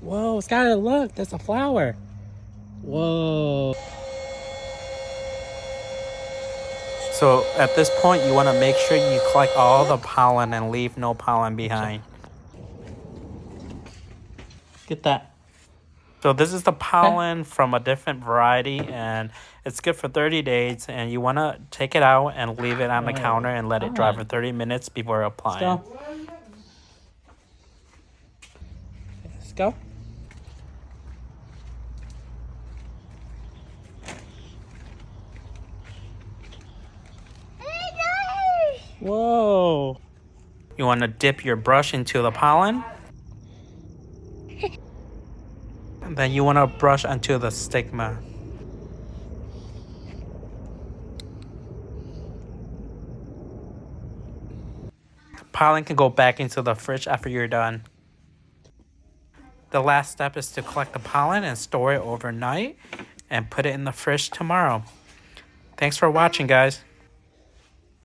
Whoa, Skylar, look, that's a flower. Whoa. So at this point, you want to make sure you collect all the pollen and leave no pollen behind. Get that. So this is the pollen from a different variety, and it's good for 30 days, and you want to take it out and leave it on the counter and let it dry for 30 minutes before applying. Let's go. Whoa. You want to dip your brush into the pollen. And then you want to brush onto the stigma. Pollen can go back into the fridge after you're done. The last step is to collect the pollen and store it overnight and put it in the fridge tomorrow. Thanks for watching, guys.